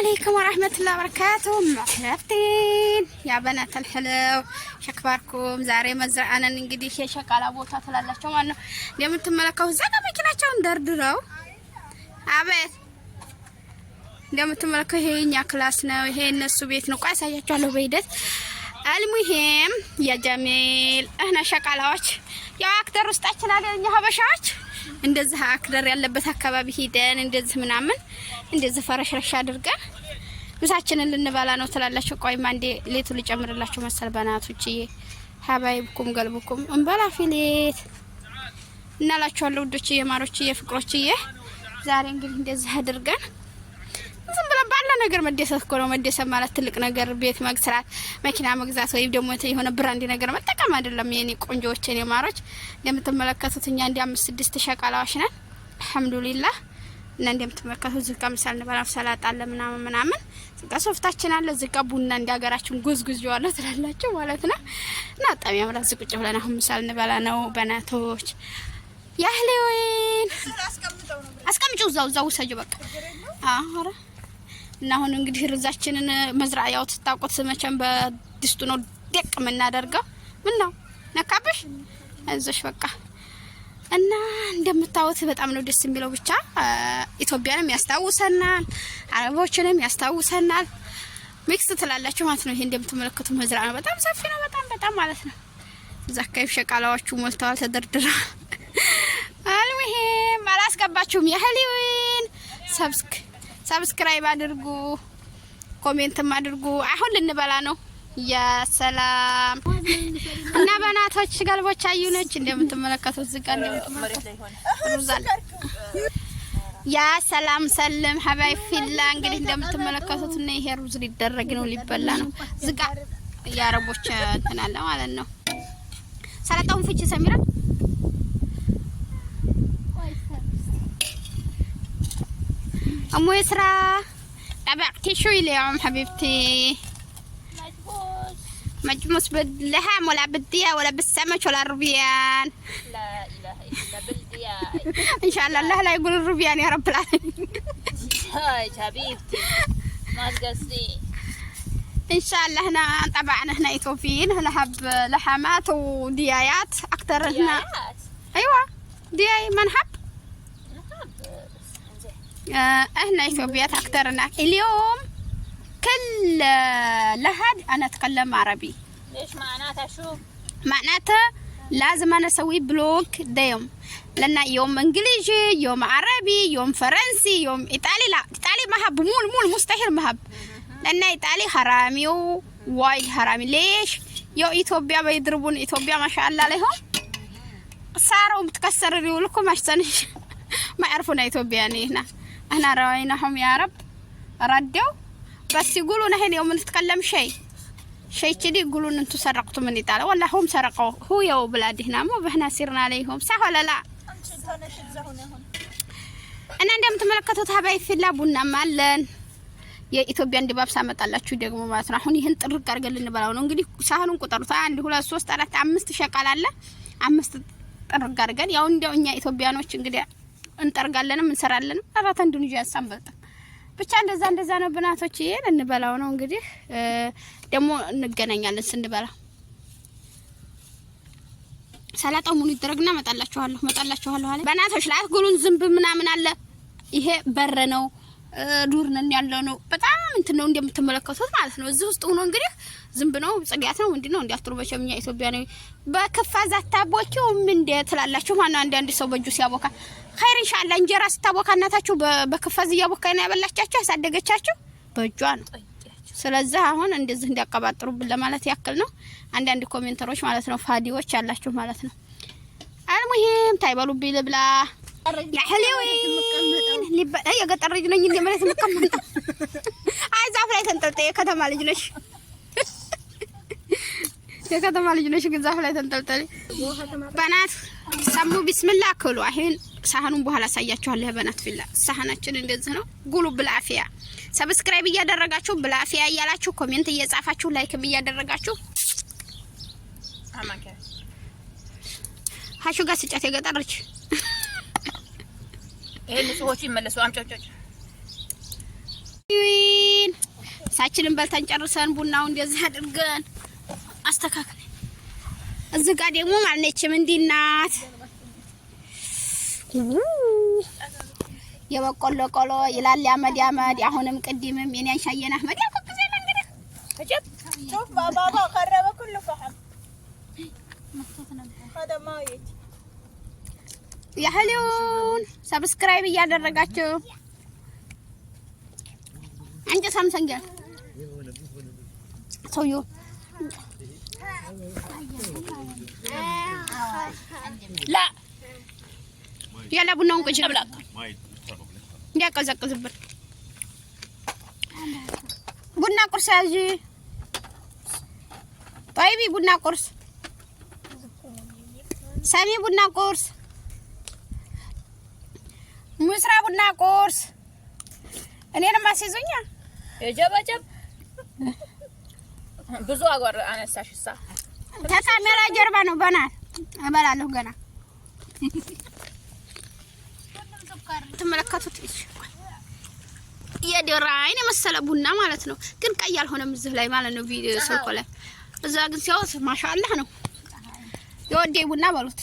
عليكم ورحمة الله وبركاته. مرحبتين يا بنات الحلو، شكباركم زاري مزرعنا እንግዲህ የሸቃላ ቦታ ትላላችሁ ማለት ነው። እንደምትመለከቱ ዘጋ መኪናቸውን ደርድረው አቤት እንደምትመለከቱ ይሄ የኛ ክላስ ነው። ይሄ እነሱ ቤት ነው። ቆይ አሳያችኋለሁ በሂደት። አልሙሂም ያ ጀሚል እህና ሸቃላዎች ያው አክተር ውስጣችን አለኛ ሀበሻዎች እንደዚህ አክደር ያለበት አካባቢ ሄደን እንደዚህ ምናምን እንደዚህ ፈረሽረሽ አድርገን ምሳችንን ልንበላ ነው ትላላችሁ። ቆይማ እንዴ ሌቱ ልጨምርላችሁ መሰል በናቶችዬ ሀባይብኩም ገልብኩም እንበላ ፊሌት እናላችኋለሁ ውዶችዬ ማሮችዬ ፍቅሮችዬ። ዛሬ እንግዲህ እንደዚህ አድርገን ዝም ብለን ባለ ነገር መደሰት እኮ ነው። መደሰት ማለት ትልቅ ነገር ቤት መግዛት፣ መኪና መግዛት ወይም ደግሞ የሆነ ብራንድ ነገር መጠቀም አይደለም። የኔ ቆንጆዎች የኔ ማሮች እንደምትመለከቱት እኛ እንደ 5-6 ሸቃላዎች ነን አልহামዱሊላህ። እና እንደምትመለከቱት ዝቃ ምሳል እንበላው ሰላጣ አለ ምናምን ዝቃ ሶፍታችን አለ ዝቃ ቡና እንዲያገራችን ጉዝጉዝዋለሁ ትላላችሁ ማለት ነው። እና በጣም ያምራል። ዝቁጭ ብለን አሁን ምሳል እንበላ ነው በናቶች ያህሌውን አስቀምጪው እዛው ሰጁ በቃ አረ እና አሁን እንግዲህ ርዛችንን መዝራያው ተጣቆት መቸም በድስቱ ነው ደቅ የምናደርገው። ምን ነው ነካብሽ አይዞሽ በቃ። እና እንደምታዩት በጣም ነው ደስ የሚለው። ብቻ ኢትዮጵያንም ያስታውሰናል፣ አረቦችንም ያስታውሰናል። ሚክስ ትላላችሁ ማለት ነው። ይሄ እንደምትመለከቱ መዝራ ነው። በጣም ሰፊ ነው። በጣም ማለት ነው። እዛ አካባቢ ሸቃላዎቹ ሞልተዋል ተደርድረው። አልሙሂም አላስገባችሁም የህሊውን ሰብስክራይብ አድርጉ፣ ኮሜንትም አድርጉ። አሁን ልንበላ ነው። ያ ሰላም እና በናቶች ገልቦች አዩነች እንደምትመለከቱት ዝቃ ሩዛል ያ ሰላም ሰለም ሀባይ ፊላ እንግዲህ እንደምትመለከቱት እና ይሄ ሩዝ ሊደረግ ነው ሊበላ ነው። ዝቃ ያረቦች እንትን አለ ማለት ነው። ሰላጣውን ፍጭ ሰሚራ أمو يسرى تبعتي شوي اليوم حبيبتي؟ مجموس باللحم ولا بالديا ولا بالسمك ولا الربيان؟ لا إله إلا بالديا. إن شاء الله الله لا يقول الربيان يا رب العالمين. هاي حبيبتي ما تقصدي. إن شاء الله هنا طبعا هنا إثيوبيين هنا هب لحمات وديايات أكثر هنا. أيوة دياي منحب. احنا اثيوبيات اكثرنا. اليوم كل لهد انا اتكلم عربي. ليش معناتها شو؟ معناتها لازم انا اسوي بلوك دايم، لان يوم انجليزي يوم عربي يوم فرنسي يوم ايطالي. لا ايطالي مهب مول مستحيل مهب، لان ايطالي حرامي ووايد حرامي. ليش؟ يو اثيوبيا بيضربون اثيوبيا ما شاء الله عليهم صاروا متكسر يقولكم عشان ما يعرفون اثيوبياني. هنا رايناهم يا رب ردوا بس يقولون هنا يوم نتكلم شيء كذي يقولون انتم سرقتوا من ايطاليا ولا هم سرقوا. هو يا بلاد هنا مو بهنا سيرنا عليهم صح ولا لا؟ انا عندما تملكتوا حبايب في الله ቡና ማለን የኢትዮጵያን ድባብ ሳመጣላችሁ ደግሞ ማለት ነው። አሁን ይሄን ጥርቅ አድርገን ልንበላው ነው። እንግዲህ ሳህኑን ቁጠሩት 1 2 3 4 5 ሸቃላ አለ። 5 ጥርቅ አድርገን ያው እንደው እኛ ኢትዮጵያኖች እንግዲህ እንጠርጋለንም እንሰራለንም አራት አንዱን ይያዝ ሳምበጣ ብቻ እንደዛ ነው በናቶች። ይሄን እንበላው ነው እንግዲህ ደግሞ እንገናኛለን ስንበላ። ሰላጣው ሙሉ ይደረግና መጣላችኋለሁ አለ በናቶች። ላይ ጉሉን ዝንብ ምናምን አለ። ይሄ በር ነው ዱር ነን ያለው ነው። በጣም እንት ነው እንደምትመለከቱት ማለት ነው። እዚህ ውስጥ ሆኖ እንግዲህ ዝንብ ነው ጽጋት ነው ምንድነው እንዲያትሩ በቸምኛ ኢትዮጵያ ነው በከፋዛ ታቦቸው ምን እንደ ትላላችሁ ማን አንድ ሰው በእጁ ሲያቦካ ኸይር ኢንሻአላህ እንጀራ ስታቦካ እናታችሁ በከፋዝ ያቦካ ነው ያበላቻችሁ ያሳደገቻችሁ በእጇ ነው። ስለዚህ አሁን እንደዚህ እንዲያቀባጥሩብን ለማለት ያክል ነው። አንዳንድ ኮሜንተሮች ማለት ነው ፋዲዎች ያላችሁ ማለት ነው። አልሙሂም ታይበሉብኝ ልብላ يا حلوين لبا يا قطر رجلين اللي مريت مكمل عايز افلاي تنطلطي ከተማ ልጅ ነሽ የከተማ ልጅ ነሽ ግን ዛፍ ላይ ተንጠልጠሊ በናት ሰሙ ቢስሚላህ ኩሉ። አሁን ሳህኑን በኋላ ሳያችኋለሁ በናት ፊላ ሳህናችን እንደዚህ ነው። ጉሉ ብላፊያ ሰብስክራይብ እያደረጋችሁ ብላፊያ እያላችሁ ኮሜንት እየጻፋችሁ ላይክም እያደረጋችሁ አማከ ሀሹ ጋር ስጫት የገጠረች ይሄን ጽሁፎች ይመለሱ አምጫጫጭ ሳችንን በልተን ጨርሰን ቡናው እንደዚህ አድርገን አስተካክለን እዚህ ጋር ደግሞ ማለችም እንዲናት የበቆሎ ቆሎ ይላል ያመድ አሁንም ቅድምም የኔን ሻየና አህመድ ያልኩት ዘይ መንገድ አጀብ شوف بابا قرب كله فحم هذا ما يجي يا هلون سبسكرايب እያደረጋችሁ አንተ ሳምሰንግ ሰውዬ لا يلا ቡናውን ቁጭ ብላ እንዲያቀዘቅዝብን ቡና ቁርስ ያዢ طيبي ቡና ቁርስ ሳሚ ቡና ቁርስ ሙስራ ቡና ቁርስ እኔንም አስይዙኛ የጀበጀብ ብዙ አጓር አነሳሽሳ ተካሜራ ጀርባ ነው በናት እበላለሁ ገና ተመለከቱት የደራ አይኔ መሰለ ቡና ማለት ነው ግን ቀይ አልሆነም እዚህ ላይ ማለት ነው ቪዲዮ ስልኮ ላይ እዛ ግን ሲያውስ ማሻአላህ ነው የወዴ ቡና በሉት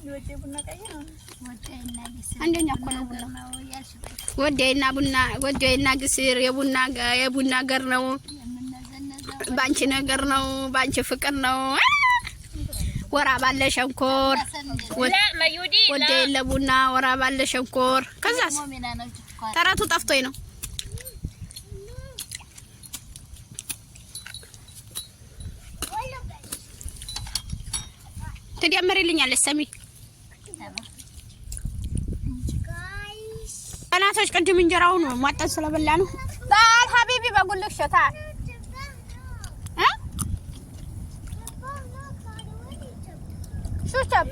የወዴ ቡና ቀይ ነው አንደኛ እኮ ነው ቡና ወዴና ቡና ወዴና ግስር የቡና ገር ነው ባንቺ ነገር ነው ባንቺ ፍቅር ነው ወራ ባለ ሸንኮር ወዴ ለቡና ወራ ባለ ሸንኮር ከዛስ ተራቱ ጠፍቶኝ ነው ትደምሪልኛለሽ ሰሚ እናቶች ቅድም እንጀራውን ማጣን ስለበላ ነው ጣል ሀቢቢ በጉልሽ ሸታል شوشب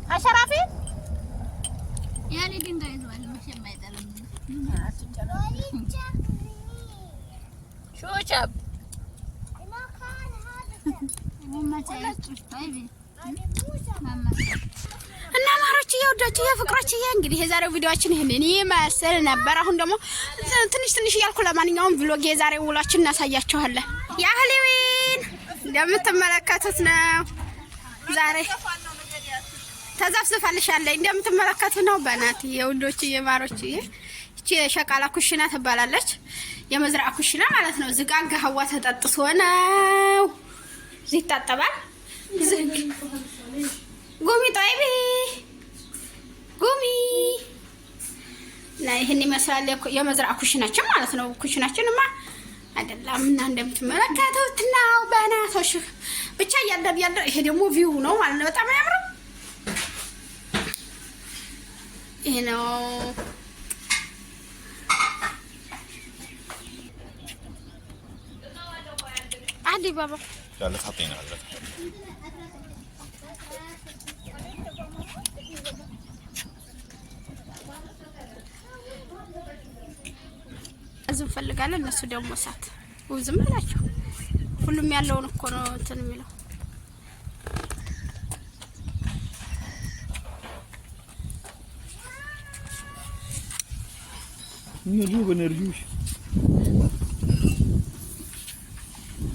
أشرافي يا لي دينغا يزوال مش ما يدلم شوشب ما كان هذا ماما تعيش طيبي ماما እና ማሮች ይወዳችሁ የፍቅሮች እንግዲህ የዛሬው ቪዲዮአችን ይሄንን ይመስል ነበር። አሁን ደግሞ ትንሽ እያልኩ ለማንኛውም ቪሎግ የዛሬው ውሏችን እናሳያችኋለን። ያህሊዊን እንደምትመለከቱት ነው ዛሬ ተዛፍዝፋልሻለች እንደምትመለከቱ ነው። በእናት የውዶች የማሮች እቺ የሸቃላ ኩሽና ትባላለች። የመዝራዓ ኩሽና ማለት ነው። እዚህ ጋር ገህዋ ተጠጥቶ ነው እዚህ ይታጠባል። ጉሚ ጣይቢ ጉሚ ላይ ይሄን ይመስላል የመዝራዓ ኩሽናችን ማለት ነው። ኩሽናችንማ አይደለም እና እንደምትመለከቱት ነው በእናቶች ብቻ ያደር ይሄ ደግሞ ቪው ነው ማለት ነው። በጣም ያምራል። ይሄ ነው አዲ ባባ ያለ ታጤና አለ አዝም ፈልጋለሁ እነሱ ደግሞ ሳት ዝም ብላችሁ ሁሉም ያለውን እኮ ነው እንትን የሚለው በነርጁሽ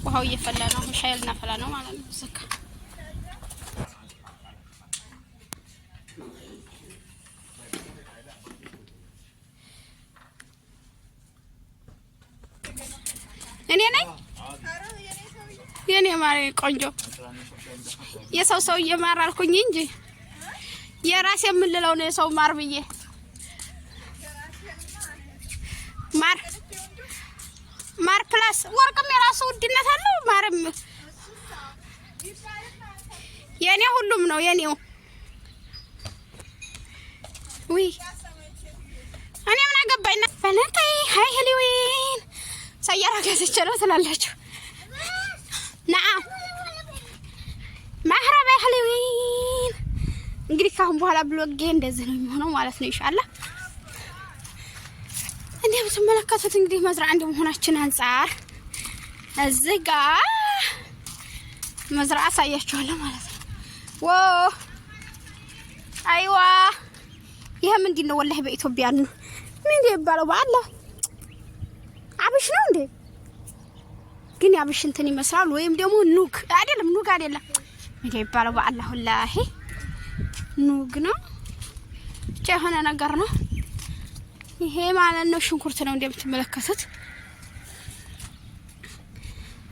ውሃው እየፈላ ነው። ሻይ ልናፈላ ነው ማለት ነው። ዘካ እኔ ነኝ የኔ ማሪ ቆንጆ የሰው እየማራልኩኝ እንጂ የራሴ የምልለው ነው የሰው ማር ብዬ ማር ፕላስ ወርቅም የራሱ ውድነት አለው። ማርም የኔ ሁሉም ነው የኔው። ወይ እኔ ምን አገባኝ ፈነታይ ሃይ ሄሊዊን ሰያራ ገዝቼ ነው ትላላችሁ። ነዓም ማህረባ ሄሊዊን እንግዲህ ካሁን በኋላ ብሎጌ እንደዚህ ነው የሚሆነው ማለት ነው ኢንሻአላህ። እንደምትመለከቱት እንግዲህ መዝራዓ እንደመሆናችን አንፃር እዚህ ጋር መዝራዓ አሳያችኋለሁ ማለት ነው። አይዋ ይሄ ምንድን ነው? ወላሂ በኢትዮጵያ ነው ምን ይባላል ባላ አብሽ ነው እንዴ? ግን ያብሽ እንትን ይመስላል ወይም ደግሞ ኑግ አይደለም፣ ኑግ አይደለም። ምን ይባላል ባላ ሁላሂ ኑግ ነው ብቻ የሆነ ነገር ነው ይሄ ማለት ነው። ሽንኩርት ነው እንደምትመለከቱት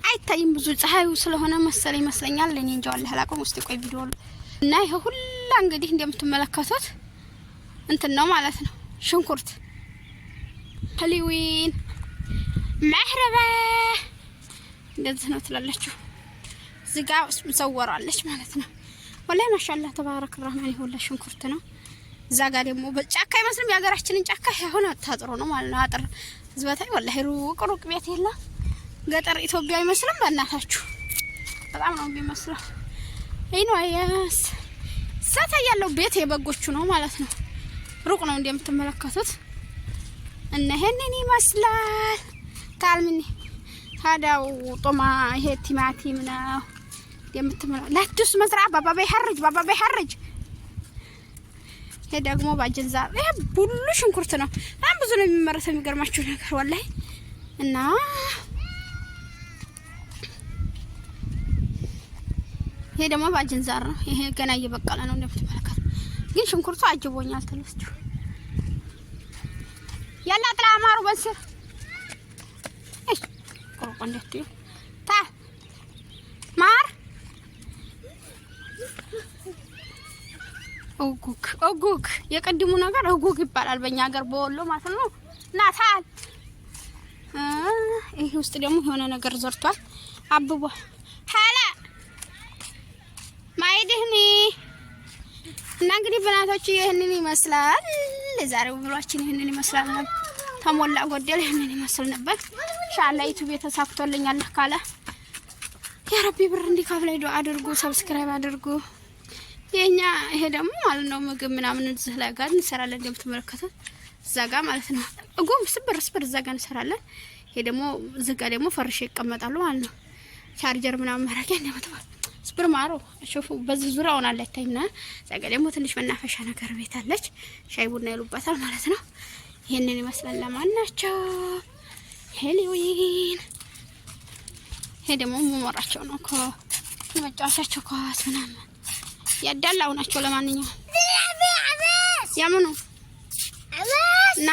አይታይም ብዙ ፀሐዩ ስለሆነ መሰለኝ ይመስለኛል። ለኔ እንጃ ወላሂ አላውቅም። ውስጥ ቆይ ቪዲዮ እና ይሄ ሁላ እንግዲህ እንደምትመለከቱት እንትን ነው ማለት ነው ሽንኩርት ሀሊዊን መህረባ እንደዚህ ነው ትላላችሁ። እዚህ ጋር ሰወራለች ማለት ነው። ወላሂ ማሻአላህ ተባረክ الرحمن ይሁላ ሽንኩርት ነው። እዛ ጋር ደግሞ በጫካ አይመስልም የሀገራችንን ጫካ ያሁን አታጥሮ ነው ማለት ነው። አጥር ዝበታይ ወላሂ ሩቅ ቤት የለም ገጠር ኢትዮጵያ አይመስልም። በእናታችሁ በጣም ነው የሚመስለው። አይኖ አያስ ሰታ ያለው ቤት የበጎቹ ነው ማለት ነው። ሩቅ ነው እንደምትመለከቱት እና ይሄንን ይመስላል። ታልምኒ هذا وطما ይሄ ቲማቲም ነው እንደምትመለከቱት። ለትስ መዝራ ባባ በይሐርጅ ይሄ ደግሞ ባጀንዛር ይሄ ሁሉ ሽንኩርት ነው። በጣም ብዙ ነው የሚመረተው የሚገርማችሁ ነገር ወላሂ እና ይሄ ደግሞ ባጀንዛር ነው። ይሄ ገና እየበቀለ ነው እንደምትመለከቱት። ግን ሽንኩርቱ አጅቦኛል ተለስችሁ ያላ ጥላ አማሩ በስ እሺ ቆርቆ እንደት ታ ማር ኦጉክ የቀድሙ ነገር ኦጉክ ይባላል በእኛ ሀገር በወሎ ማለት ነው። ናታል ይሄ ውስጥ ደግሞ የሆነ ነገር ዘርቷል አብቦ ሀላ ማይድህኒ እና እንግዲህ በናቶች ይሄንን ይመስላል። ለዛሬው ብሏችን ይሄንን ይመስላል። ተሞላ ጎደል ይሄንን ይመስል ነበር። ኢንሻአላህ ዩቲዩብ ተሳክቶልኛል ካለ ያ ረቢ ብር እንዲከፍለኝ ዱአ አድርጉ፣ ሰብስክራይብ አድርጉ። የኛ ይሄ ደግሞ ማለት ነው ምግብ ምናምን እዚህ ላይ ጋር እንሰራለን እንደምትመለከቱት እዛ ጋር ማለት ነው። እጎም ስብር እዛ ጋር እንሰራለን። ይሄ ደግሞ እዚህ ጋር ደግሞ ፈርሽ ይቀመጣሉ ማለት ነው። ቻርጀር ምናምን ማረጊያ እንደምትባል ስብር ማሮ ሹፉ በዚህ ዙሪያውን አለ ታይና እዛ ጋር ደግሞ ትንሽ መናፈሻ ነገር ቤት አለች። ሻይ ቡና ይሉባታል ማለት ነው። ይሄንን ይመስላል ለማናቸው ሄሊዊን ይሄ ደግሞ መሞራቸው ነው ከመጫወቻቸው ኳስ ምናምን ያዳላው ናቸው። ለማንኛውም ያምኑ ና